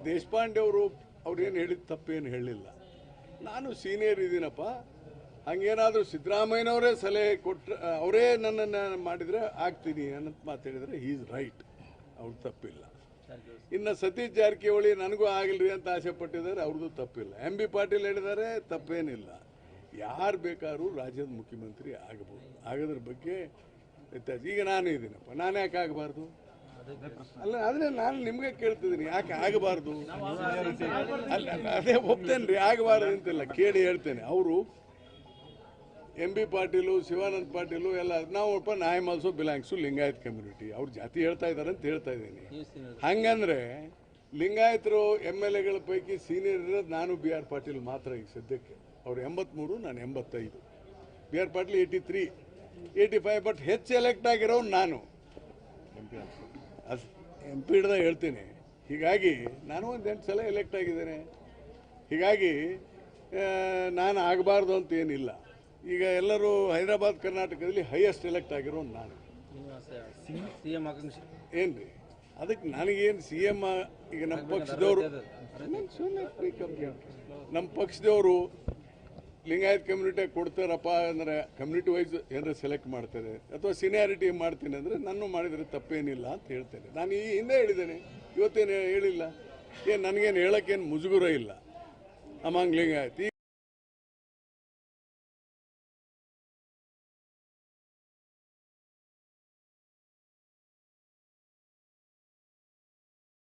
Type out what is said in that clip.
ದೇಶಪಾಂಡೆ ಅವ್ರೇನು ಹೇಳಿದ ತಪ್ಪೇನು ಹೇಳಿಲ್ಲ. ನಾನು ಸೀನಿಯರ್ ಇದ್ದೀನಪ್ಪ, ಹಂಗೇನಾದರೂ ಸಿದ್ದರಾಮಯ್ಯನವರೇ ಸಲಹೆ ಕೊಟ್ಟರೆ ಅವರೇ ನನ್ನನ್ನು ಮಾಡಿದರೆ ಆಗ್ತೀನಿ ಅನ್ನೋದು ಮಾತಾಡಿದರೆ ಹೀ ಈಸ್ ರೈಟ್, ಅವ್ರು ತಪ್ಪಿಲ್ಲ. ಇನ್ನು ಸತೀಶ್ ಜಾರಕಿಹೊಳಿ ನನಗೂ ಆಗಿಲ್ರಿ ಅಂತ ಆಸೆ ಪಟ್ಟಿದ್ದಾರೆ, ಅವ್ರದ್ದು ತಪ್ಪಿಲ್ಲ. MB ಪಾಟೀಲ್ ಹೇಳಿದ್ದಾರೆ, ತಪ್ಪೇನಿಲ್ಲ. ಯಾರು ಬೇಕಾದ್ರೂ ರಾಜ್ಯದ ಮುಖ್ಯಮಂತ್ರಿ ಆಗಬಹುದು, ಆಗೋದ್ರ ಬಗ್ಗೆ ವ್ಯತ್ಯಾಸ. ಈಗ ನಾನು ಇದ್ದೀನಪ್ಪ, ನಾನು ಯಾಕೆ ಆಗಬಾರ್ದು? ಅಲ್ಲ, ಆದರೆ ನಾನು ನಿಮಗೆ ಕೇಳ್ತಿದ್ದೀನಿ, ಯಾಕೆ ಆಗಬಾರ್ದು? ಅಲ್ಲ, ಅದೇ ಒಪ್ತೇನೆ ರೀ, ಆಗಬಾರ್ದು ಅಂತಿಲ್ಲ, ಕೇಳಿ ಹೇಳ್ತೇನೆ. ಅವರು MB ಪಾಟೀಲು, ಶಿವಾನಂದ ಪಾಟೀಲು ಎಲ್ಲ ನಾವಪ್ಪ I am also belongs to Lingayat community. ಅವ್ರು ಜಾತಿ ಹೇಳ್ತಾ ಇದ್ದಾರೆ ಅಂತ ಹೇಳ್ತಾ ಇದ್ದೀನಿ. ಹಂಗಂದ್ರೆ ಲಿಂಗಾಯತರು MLAಗಳ ಪೈಕಿ ಸೀನಿಯರ್ ಇರೋದು ನಾನು BR ಪಾಟೀಲ್ ಮಾತ್ರ ಈಗ ಸದ್ಯಕ್ಕೆ. ಅವ್ರು 83, ನಾನು 85. BR ಪಾಟೀಲ್ 83, 85. ಬಟ್ ಹೆಚ್ಚು ಎಲೆಕ್ಟ್ ಆಗಿರೋನು ನಾನು MP ಹಿಡ್ದಾಗ ಹೇಳ್ತೀನಿ. ಹೀಗಾಗಿ ನಾನು ಒಂದು 8 ಸಲ ಎಲೆಕ್ಟ್ ಆಗಿದ್ದೇನೆ. ಹೀಗಾಗಿ ನಾನು ಆಗಬಾರ್ದು ಅಂತ ಏನಿಲ್ಲ. ಈಗ ಎಲ್ಲರೂ ಹೈದರಾಬಾದ್ ಕರ್ನಾಟಕದಲ್ಲಿ ಹೈಯೆಸ್ಟ್ ಎಲೆಕ್ಟ್ ಆಗಿರೋ ನಾನು. ಏನ್ರಿ ಅದಕ್ಕೆ ನನಗೇನು CM ಈಗ ನಮ್ಮ ಪಕ್ಷದವರು ಲಿಂಗಾಯತ್ ಕಮ್ಯುನಿಟಿ ಕೊಡ್ತಾರಪ್ಪ ಅಂದರೆ ಕಮ್ಯುನಿಟಿ ವೈಸ್ ಏನಾರ ಸೆಲೆಕ್ಟ್ ಮಾಡ್ತಾರೆ ಅಥವಾ ಸೀನಿಯಾರಿಟಿ ಮಾಡ್ತೀನಿ ಅಂದರೆ ನಾನು ಮಾಡಿದರೆ ತಪ್ಪೇನಿಲ್ಲ ಅಂತ ಹೇಳ್ತೇನೆ. ನಾನು ಈ ಹಿಂದೆ ಹೇಳಿದ್ದೇನೆ, ಇವತ್ತೇನು ಹೇಳಿಲ್ಲ. ನನಗೇನು ಹೇಳೋಕ್ಕೇನು ಮುಜುಗುರ ಇಲ್ಲ ಅಮಾಂಗ್ ಲಿಂಗಾಯತ್.